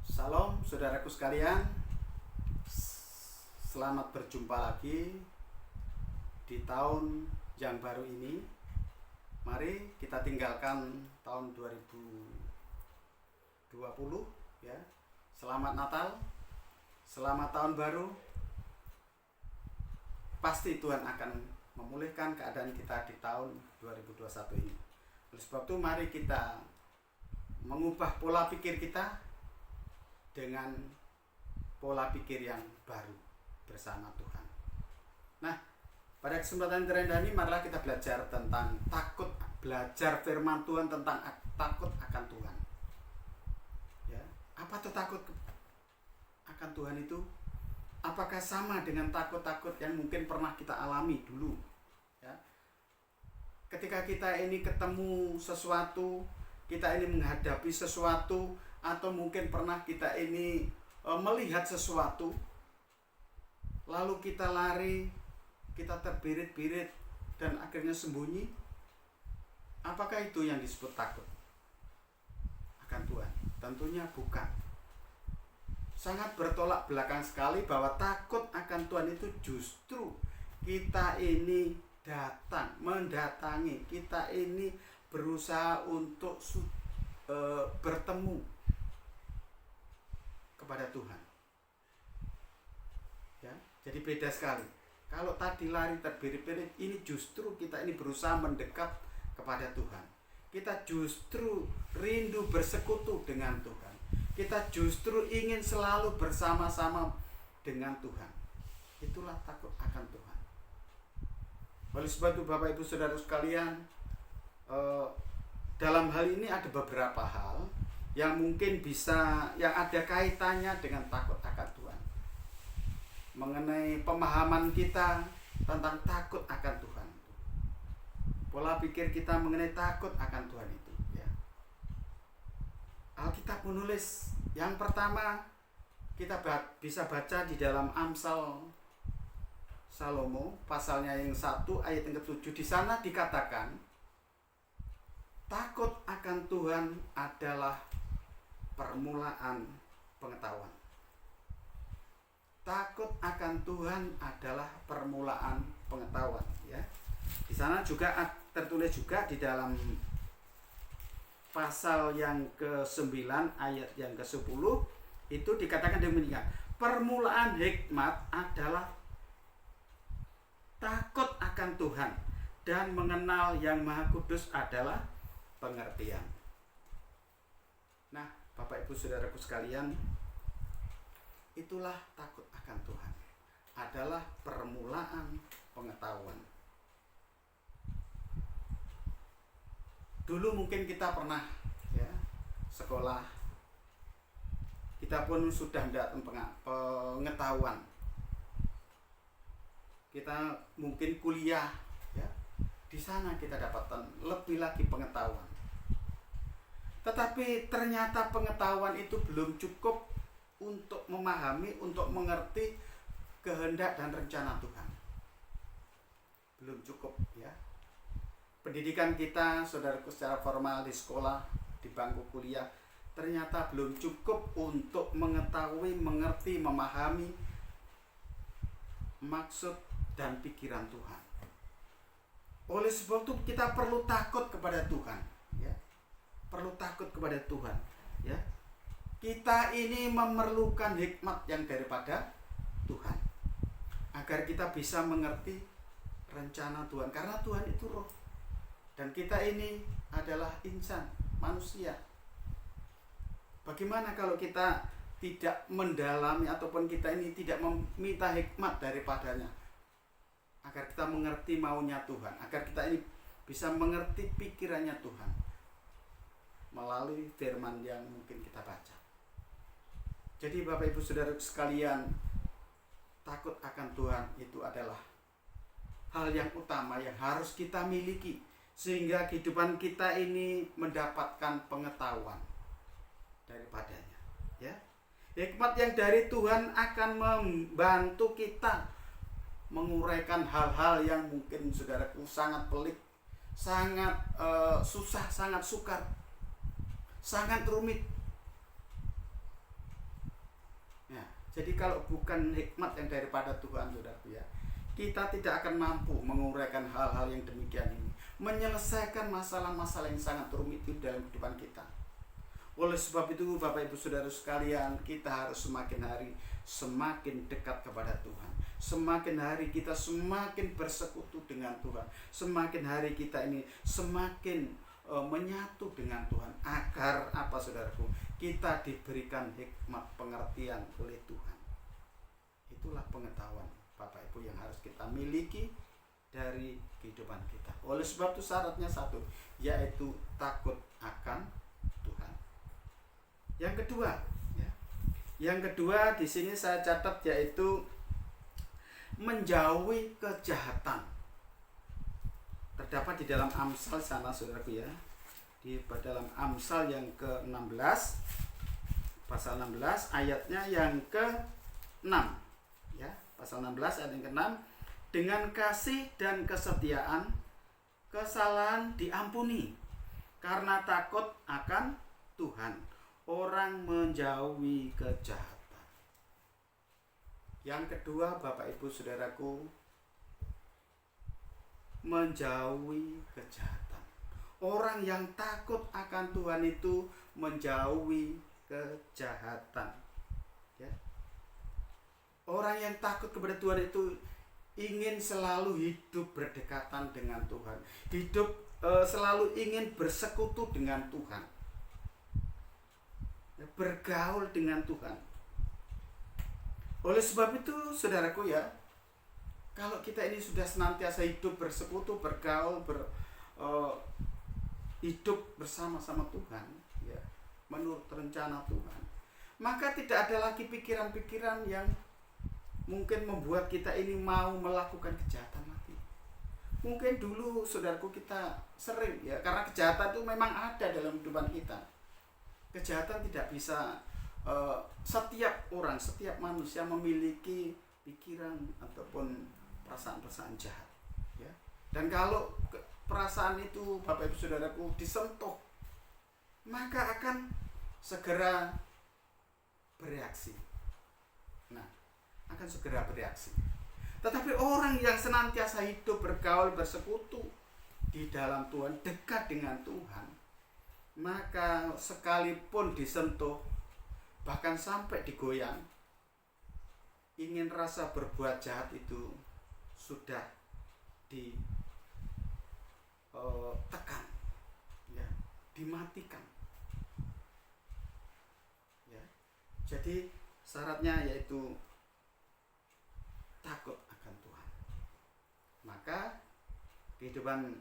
Salam saudaraku sekalian, selamat berjumpa lagi di tahun yang baru ini. Mari kita tinggalkan tahun 2020 ya. Selamat Natal, selamat tahun baru. Pasti Tuhan akan memulihkan keadaan kita di tahun 2021 ini. Oleh sebab itu mari kita mengubah pola pikir kita dengan pola pikir yang baru bersama Tuhan. Nah, pada kesempatan terendah ini marilah kita belajar tentang takut, belajar firman Tuhan tentang takut akan Tuhan. Ya, apa itu takut akan Tuhan itu? Apakah sama dengan takut-takut yang mungkin pernah kita alami dulu? Ya. Ketika kita ini ketemu sesuatu, kita ini menghadapi sesuatu, atau mungkin pernah kita ini melihat sesuatu, lalu kita lari, kita terbirit-birit dan akhirnya sembunyi. Apakah itu yang disebut takut akan Tuhan? Tentunya bukan. Sangat bertolak belakang sekali bahwa takut akan Tuhan itu justru kita ini mendatangi, kita ini berusaha untuk bertemu kepada Tuhan. Ya, jadi beda sekali. Kalau tadi lari terbirit-birit, ini justru kita ini berusaha mendekat kepada Tuhan. Kita justru rindu bersekutu dengan Tuhan. Kita justru ingin selalu bersama-sama dengan Tuhan. Itulah takut akan Tuhan. Oleh sebab itu Bapak Ibu Saudara sekalian, dalam hal ini ada beberapa hal yang mungkin yang ada kaitannya dengan takut akan Tuhan. Mengenai pemahaman kita tentang takut akan Tuhan. Pola pikir kita mengenai takut akan Tuhan itu. Ya. Alkitab menulis yang pertama kita bisa baca di dalam Amsal Salomo pasalnya yang 1 ayat yang ke-7. Di sana dikatakan takut akan Tuhan adalah permulaan pengetahuan. Takut akan Tuhan adalah permulaan pengetahuan, ya. Di sana juga tertulis juga di dalam pasal yang ke-9 ayat yang ke-10 itu dikatakan demikian. Permulaan hikmat adalah takut akan Tuhan, dan mengenal Yang Maha Kudus adalah pengertian. Nah, Bapak Ibu Saudaraku sekalian, itulah takut akan Tuhan. Adalah permulaan pengetahuan. Dulu mungkin kita pernah ya sekolah, kita pun sudah mendapat pengetahuan. Kita mungkin kuliah, ya, di sana kita dapatkan lebih lagi pengetahuan. Tetapi ternyata pengetahuan itu belum cukup untuk memahami, untuk mengerti kehendak dan rencana Tuhan. Belum cukup, ya. Pendidikan kita, saudaraku, secara formal di sekolah, di bangku kuliah, ternyata belum cukup untuk mengetahui, mengerti, memahami maksud dan pikiran Tuhan. Oleh sebab itu kita perlu takut kepada Tuhan, ya. Perlu takut kepada Tuhan, ya. Kita ini memerlukan hikmat yang daripada Tuhan agar kita bisa mengerti rencana Tuhan, karena Tuhan itu roh dan kita ini adalah insan, manusia. Bagaimana kalau kita tidak mendalami ataupun kita ini tidak meminta hikmat daripadanya agar kita mengerti maunya Tuhan, agar kita ini bisa mengerti pikirannya Tuhan melalui firman yang mungkin kita baca. Jadi Bapak Ibu Saudara sekalian, takut akan Tuhan itu adalah hal yang utama yang harus kita miliki, sehingga kehidupan kita ini mendapatkan pengetahuan daripadanya, ya. Hikmat yang dari Tuhan akan membantu kita menguraikan hal-hal yang mungkin saudaraku sangat pelik, sangat susah, sangat sukar, sangat rumit. Ya, jadi kalau bukan hikmat yang daripada Tuhan, saudaraku ya, kita tidak akan mampu menguraikan hal-hal yang demikian ini, menyelesaikan masalah-masalah yang sangat rumit itu dalam kehidupan kita. Oleh sebab itu, Bapak Ibu Saudara sekalian, kita harus semakin hari semakin dekat kepada Tuhan. Semakin hari kita semakin bersekutu dengan Tuhan. Semakin hari kita ini semakin menyatu dengan Tuhan. Agar apa, saudaraku? Kita diberikan hikmat pengertian oleh Tuhan. Itulah pengetahuan, Bapak Ibu, yang harus kita miliki dari kehidupan kita. Oleh sebab itu syaratnya satu, yaitu takut akan Tuhan. Yang kedua, ya. Yang kedua di sini saya catat yaitu menjauhi kejahatan. Terdapat di dalam Amsal sana, saudaraku ya. Di dalam Amsal yang ke-16, pasal 16 ayatnya yang ke-6. Ya, pasal 16 ayat yang ke-6, dengan kasih dan kesetiaan kesalahan diampuni, karena takut akan Tuhan orang menjauhi kejahatan. Yang kedua, Bapak Ibu Saudaraku, menjauhi kejahatan. Orang yang takut akan Tuhan itu menjauhi kejahatan. Ya. Orang yang takut kepada Tuhan itu ingin selalu hidup berdekatan dengan Tuhan, hidup selalu ingin bersekutu dengan Tuhan, bergaul dengan Tuhan. Oleh sebab itu, saudaraku ya, kalau kita ini sudah senantiasa hidup bersekutu, bergaul, hidup bersama-sama Tuhan, ya, menurut rencana Tuhan, maka tidak ada lagi pikiran-pikiran yang mungkin membuat kita ini mau melakukan kejahatan lagi. Mungkin dulu, saudaraku, kita sering ya, karena kejahatan itu memang ada dalam kehidupan kita. Kejahatan tidak bisa, setiap orang, setiap manusia memiliki pikiran ataupun perasaan-perasaan jahat, ya. Dan kalau perasaan itu, Bapak Ibu Saudaraku, disentuh, maka akan segera bereaksi. Nah, akan segera bereaksi. Tetapi orang yang senantiasa hidup bergaul, bersekutu di dalam Tuhan, dekat dengan Tuhan, maka sekalipun disentuh, bahkan sampai digoyang, ingin rasa berbuat jahat itu sudah ditekan, ya, dimatikan, ya. Jadi syaratnya yaitu takut akan Tuhan. Maka kehidupan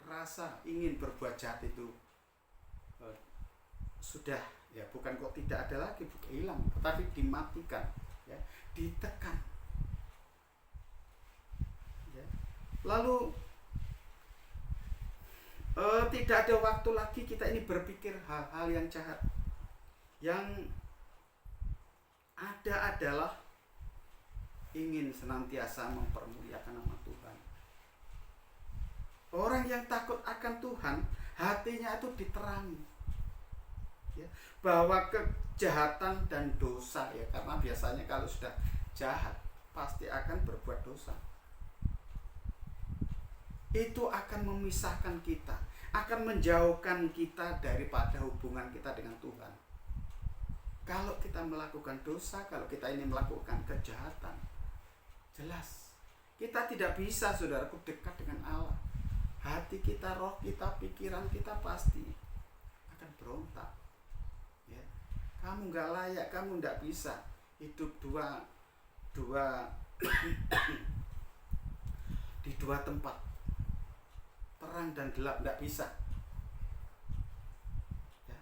rasa ingin berbuat jahat itu sudah, ya, bukan kok tidak ada lagi, bukan hilang, tetapi dimatikan, ya, ditekan, ya. Lalu tidak ada waktu lagi kita ini berpikir hal-hal yang jahat. Yang ada adalah ingin senantiasa mempermuliakan nama Tuhan. Orang yang takut akan Tuhan, hatinya itu diterangi, ya, bahwa kejahatan dan dosa, ya, karena biasanya kalau sudah jahat pasti akan berbuat dosa. Itu akan memisahkan kita, akan menjauhkan kita daripada hubungan kita dengan Tuhan. Kalau kita melakukan dosa, kalau kita ini melakukan kejahatan, jelas kita tidak bisa, saudaraku, dekat dengan Allah. Hati kita, roh kita, pikiran kita pasti akan berontak, ya. Kamu nggak layak, kamu nggak bisa hidup dua di dua tempat, terang dan gelap, nggak bisa, ya.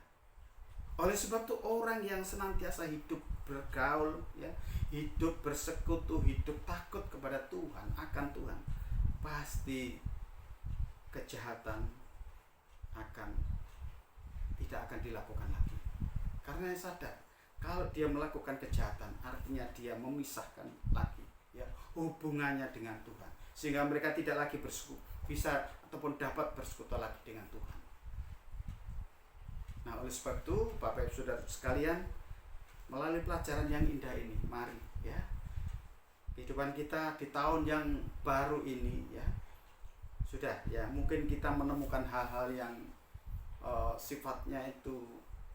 Oleh sebab itu orang yang senantiasa hidup bergaul, ya, hidup bersekutu, hidup takut kepada Tuhan, akan Tuhan, pasti kejahatan tidak akan dilakukan lagi. Karena sadar kalau dia melakukan kejahatan, artinya dia memisahkan lagi, ya, hubungannya dengan Tuhan, sehingga mereka tidak lagi bisa ataupun dapat bersekutu lagi dengan Tuhan. Nah, oleh sebab itu, Bapak Ibu Saudara sekalian, melalui pelajaran yang indah ini, mari ya, kehidupan kita di tahun yang baru ini ya, sudah ya, mungkin kita menemukan hal-hal yang sifatnya itu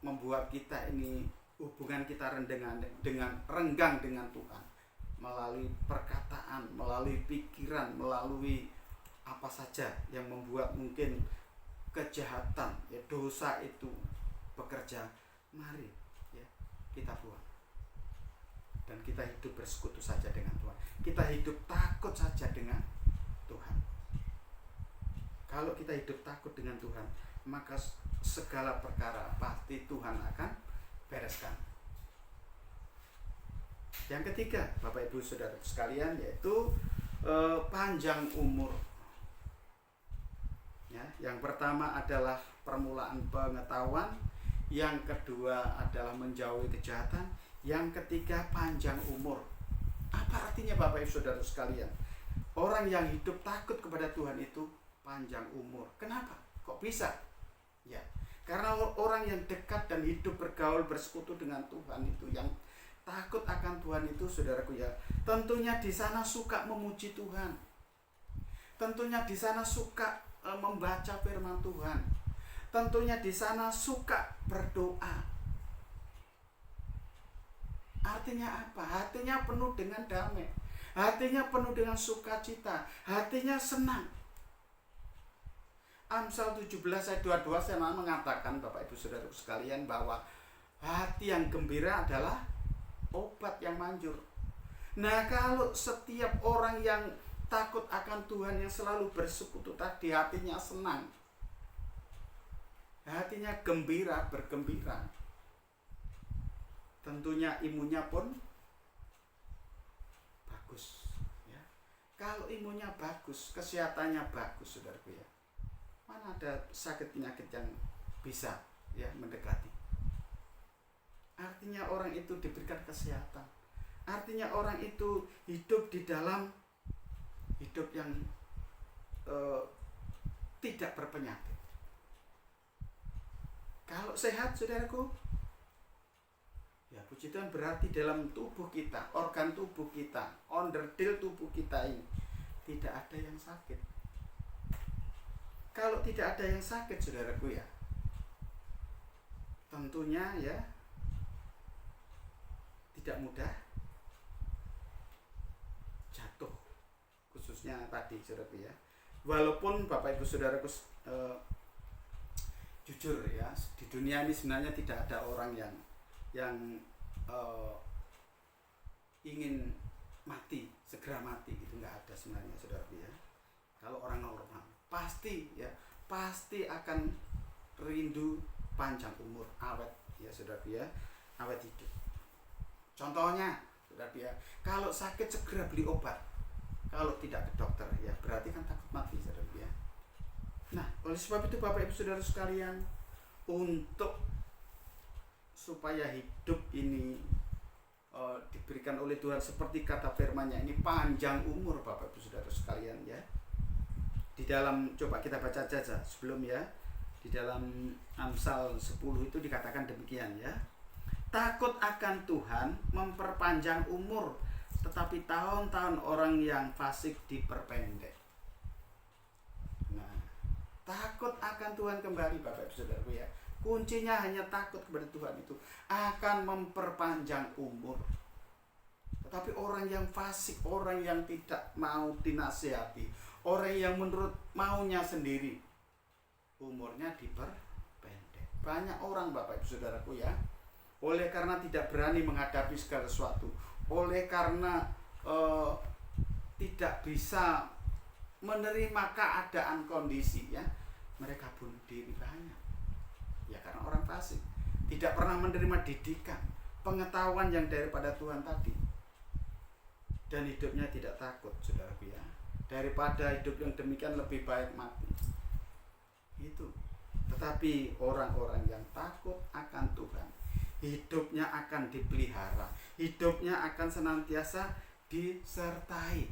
membuat kita ini hubungan kita renggang dengan Tuhan, melalui perkataan, melalui pikiran, melalui apa saja yang membuat mungkin kejahatan ya, dosa itu bekerja. Mari ya, kita buang dan kita hidup bersekutu saja dengan Tuhan. Kita hidup takut saja dengan Tuhan. Kalau kita hidup takut dengan Tuhan, maka segala perkara pasti Tuhan akan bereskan. Yang ketiga, Bapak Ibu Saudara sekalian, yaitu panjang umur. Ya, yang pertama adalah permulaan pengetahuan, yang kedua adalah menjauhi kejahatan, yang ketiga panjang umur. Apa artinya Bapak Ibu Saudara sekalian? Orang yang hidup takut kepada Tuhan itu panjang umur. Kenapa? Kok bisa? Ya, karena orang yang dekat dan hidup bergaul bersekutu dengan Tuhan itu, yang takut akan Tuhan itu, saudaraku ya, tentunya di sana suka memuji Tuhan. Tentunya di sana suka membaca firman Tuhan. Tentunya di sana suka berdoa. Artinya apa? Hatinya penuh dengan damai. Hatinya penuh dengan sukacita. Hatinya senang. Amsal 17 ayat 22 saya mengatakan, Bapak Ibu Saudara sekalian, bahwa hati yang gembira adalah obat yang manjur. Nah, kalau setiap orang yang takut akan Tuhan, yang selalu bersekutu tadi, hatinya senang, hatinya gembira, bergembira, tentunya imunnya pun bagus ya. Kalau imunnya bagus, kesehatannya bagus, saudaraku ya, mana ada sakit penyakit yang bisa ya mendekati. Artinya orang itu diberikan kesehatan. Artinya orang itu hidup di dalam hidup yang tidak berpenyakit. Kalau sehat, saudaraku, ya puji Tuhan, berarti dalam tubuh kita, organ tubuh kita, onderdil tubuh kita ini tidak ada yang sakit. Kalau tidak ada yang sakit, saudaraku ya, tentunya ya tidak mudah jatuh, khususnya tadi, saudaraku ya. Walaupun Bapak Ibu Saudaraku jujur ya, di dunia ini sebenarnya tidak ada orang yang ingin mati, segera mati, gitu, nggak ada sebenarnya, saudaraku ya. Kalau orang normal pasti akan rindu panjang umur, awet ya, saudaraku ya, awet hidup. Contohnya, saudaraku ya, kalau sakit segera beli obat, kalau tidak ke dokter ya berarti kan takut mati, saudaraku ya. Nah, oleh sebab itu Bapak Ibu Saudara sekalian, untuk supaya hidup ini diberikan oleh Tuhan seperti kata firman-Nya ini, panjang umur, Bapak Ibu Saudara sekalian ya. Di dalam, coba kita baca saja sebelum ya, di dalam Amsal 10 itu dikatakan demikian ya. Takut akan Tuhan memperpanjang umur, tetapi tahun-tahun orang yang fasik diperpendek. Nah, takut akan Tuhan kembali, Bapak Ibu Saudaraku ya, kuncinya hanya takut kepada Tuhan itu akan memperpanjang umur. Tetapi orang yang fasik, orang yang tidak mau dinasihati, orang yang menurut maunya sendiri, umurnya diperpendek. Banyak orang, Bapak Ibu Saudaraku ya, oleh karena tidak berani menghadapi segala sesuatu, oleh karena tidak bisa menerima keadaan kondisi ya, mereka bunuh diri banyak. Ya karena orang fasik tidak pernah menerima didikan, pengetahuan yang daripada Tuhan tadi, dan hidupnya tidak takut, saudaraku ya. Daripada hidup yang demikian lebih baik mati. Itu. Tetapi orang-orang yang takut akan Tuhan, hidupnya akan dipelihara, hidupnya akan senantiasa disertai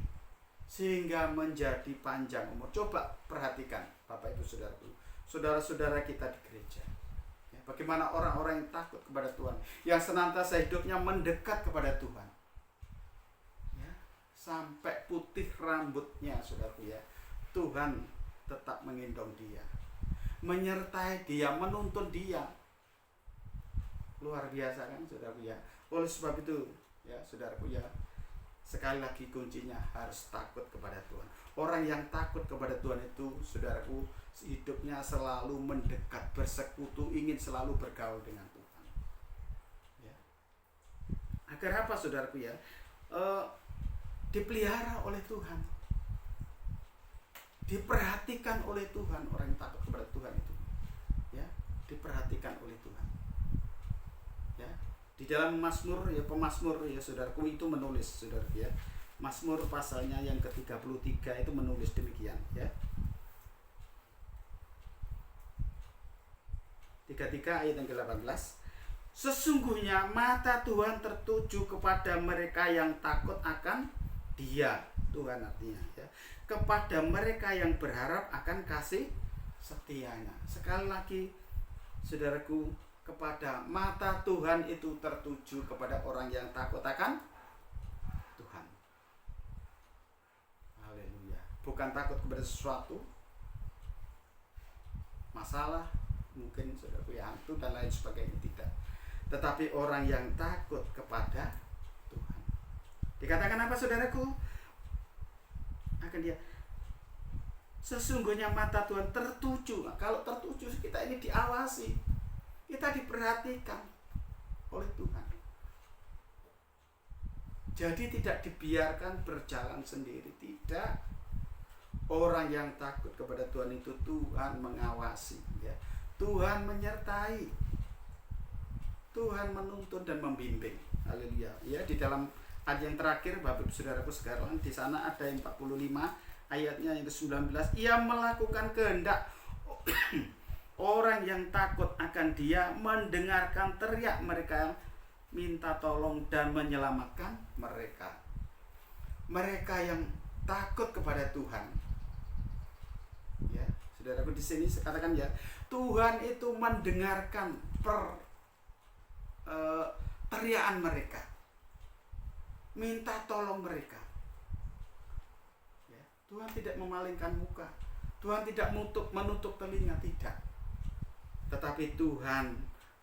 sehingga menjadi panjang umur. Coba perhatikan Bapak Ibu Saudaraku, saudara-saudara kita di gereja ya, Bagaimana orang-orang yang takut kepada Tuhan, yang senantiasa hidupnya mendekat kepada Tuhan, ya, sampai putih rambutnya, saudaraku ya, Tuhan tetap menggendong dia, menyertai dia, menuntun dia. Luar biasa kan, saudaraku ya. Oleh sebab itu ya, saudaraku ya, sekali lagi kuncinya harus takut kepada Tuhan. Orang yang takut kepada Tuhan itu, saudaraku, hidupnya selalu mendekat, bersekutu, ingin selalu bergaul dengan Tuhan. Ya. Agar apa, saudaraku ya? Dipelihara oleh Tuhan, diperhatikan oleh Tuhan. Orang yang takut kepada Tuhan itu, ya, diperhatikan oleh Tuhan. Ya. Di dalam Mazmur ya, pemazmur ya, saudaraku, itu menulis, saudaraku ya. Mazmur pasalnya yang ke-33 itu menulis demikian ya. 33 ayat yang ke-18. Sesungguhnya mata Tuhan tertuju kepada mereka yang takut akan Dia, Tuhan artinya ya, kepada mereka yang berharap akan kasih setianya. Sekali lagi, saudaraku, kepada mata Tuhan itu tertuju kepada orang yang takut akan Tuhan. Haleluya. Bukan takut kepada sesuatu, masalah, mungkin saudaraku ya, hantu dan lain sebagainya, tidak. Tetapi orang yang takut kepada Tuhan. Dikatakan apa, saudaraku? Akan dia, sesungguhnya mata Tuhan tertuju. Nah, kalau tertuju, kita ini diawasi, kita diperhatikan oleh Tuhan. Jadi tidak dibiarkan berjalan sendiri, tidak. Orang yang takut kepada Tuhan itu Tuhan mengawasi ya. Tuhan menyertai, Tuhan menuntun dan membimbing. Haleluya. Ya, di dalam ayat yang terakhir, Bapak Ibu Saudaraku sekalian, di sana ada yang 45 ayatnya yang ke-19. Ia melakukan kehendak orang yang takut akan Dia, mendengarkan teriak mereka yang minta tolong dan menyelamatkan mereka. Mereka yang takut kepada Tuhan. Ya, saudaraku, di sini katakan ya, Tuhan itu mendengarkan teriakan mereka, minta tolong mereka. Ya, Tuhan tidak memalingkan muka, Tuhan tidak menutup telinga, tidak. Tetapi Tuhan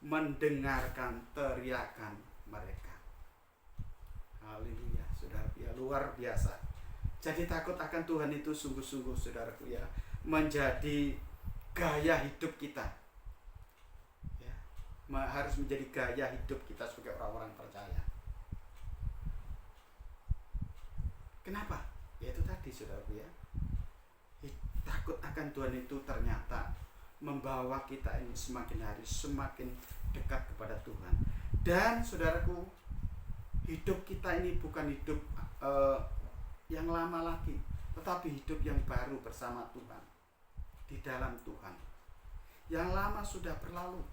mendengarkan teriakan mereka. Haleluya, saudaraku ya, luar biasa. Jadi takut akan Tuhan itu sungguh-sungguh, saudaraku ya, menjadi gaya hidup kita ya, harus menjadi gaya hidup kita sebagai orang-orang percaya. Kenapa? Ya itu tadi, saudaraku ya, takut akan Tuhan itu ternyata membawa kita ini semakin hari semakin dekat kepada Tuhan. Dan saudaraku, hidup kita ini bukan hidup yang lama lagi, tetapi hidup yang baru bersama Tuhan, di dalam Tuhan. Yang lama sudah berlalu,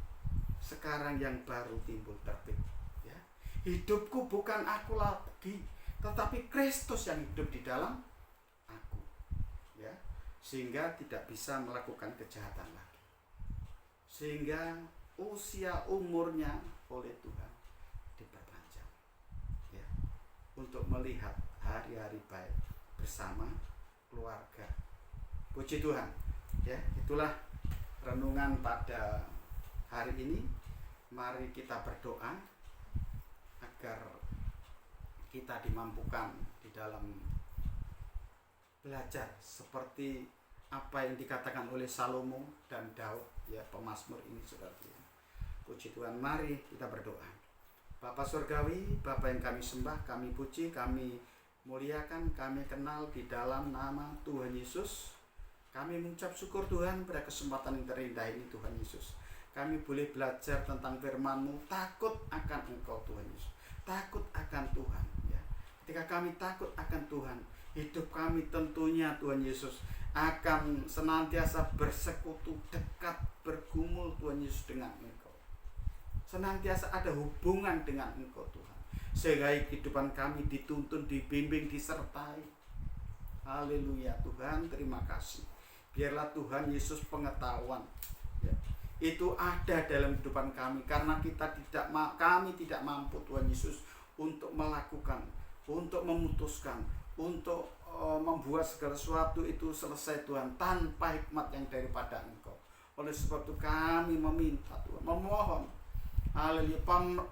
sekarang yang baru timbul terbit ya. Hidupku bukan aku lagi, tetapi Kristus yang hidup di dalam aku ya. Sehingga tidak bisa melakukan kejahatan lagi, sehingga usia umurnya oleh Tuhan diperpanjang ya, untuk melihat hari-hari baik bersama keluarga. Puji Tuhan ya. Itulah renungan pada hari ini. Mari kita berdoa agar kita dimampukan di dalam belajar seperti apa yang dikatakan oleh Salomo dan Daud ya, pemazmur ini, saudara. Puji Tuhan, mari kita berdoa. Bapa Surgawi, Bapa yang kami sembah, kami puji, kami muliakan, kami kenal di dalam nama Tuhan Yesus. Kami mengucap syukur Tuhan pada kesempatan yang terindah ini, Tuhan Yesus. Kami boleh belajar tentang firman-Mu, takut akan Engkau, Tuhan Yesus. Takut akan Tuhan ya. Ketika kami takut akan Tuhan, hidup kami tentunya, Tuhan Yesus, akan senantiasa bersekutu, dekat, bergumul, Tuhan Yesus, dengan Engkau. Senantiasa ada hubungan dengan Engkau, Tuhan, sehingga kehidupan kami dituntun, dibimbing, disertai. Haleluya Tuhan, terima kasih. Biarlah Tuhan Yesus pengetahuan ya, itu ada dalam kehidupan kami, karena kami tidak mampu Tuhan Yesus untuk melakukan, untuk memutuskan, untuk membuat segala sesuatu itu selesai Tuhan, tanpa hikmat yang daripada Engkau. Oleh sebab itu kami meminta Tuhan, memohon, haleluya,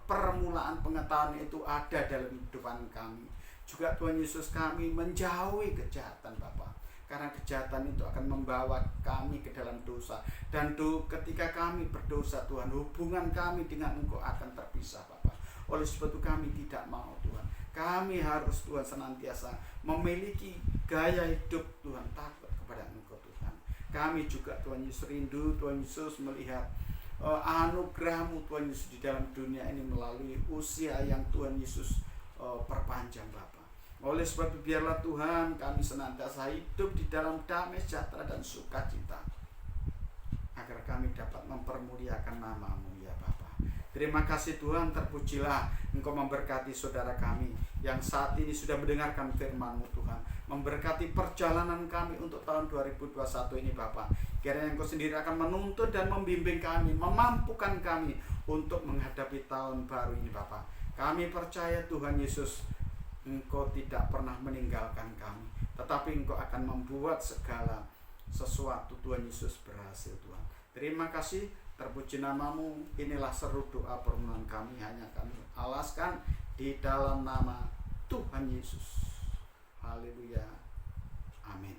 permulaan pengetahuan itu ada dalam kehidupan kami. Juga Tuhan Yesus, kami menjauhi kejahatan Bapa, karena kejahatan itu akan membawa kami ke dalam dosa. Dan ketika kami berdosa Tuhan, hubungan kami dengan Engkau akan terpisah Bapa. Oleh sebab itu kami tidak mau Tuhan, kami harus Tuhan senantiasa memiliki gaya hidup Tuhan takut kepada Engkau Tuhan. Kami juga Tuhan Yesus rindu Tuhan Yesus melihat anugerah-Mu Tuhan Yesus di dalam dunia ini melalui usia yang Tuhan Yesus perpanjang Bapa. Oleh sebab itu biarlah Tuhan kami senantiasa hidup di dalam damai sejahtera dan sukacita, agar kami dapat mempermuliakan nama-Mu ya Bapa. Terima kasih Tuhan, terpujilah Engkau memberkati saudara kami yang saat ini sudah mendengarkan firman-Mu Tuhan. Memberkati perjalanan kami untuk tahun 2021 ini Bapa. Kiranya Engkau sendiri akan menuntun dan membimbing kami, memampukan kami untuk menghadapi tahun baru ini Bapa. Kami percaya Tuhan Yesus, Engkau tidak pernah meninggalkan kami, tetapi Engkau akan membuat segala sesuatu Tuhan Yesus berhasil Tuhan. Terima kasih, terpuji nama-Mu. Inilah seru doa permohonan kami, hanya kami alaskan di dalam nama Tuhan Yesus. Haleluya. Amin.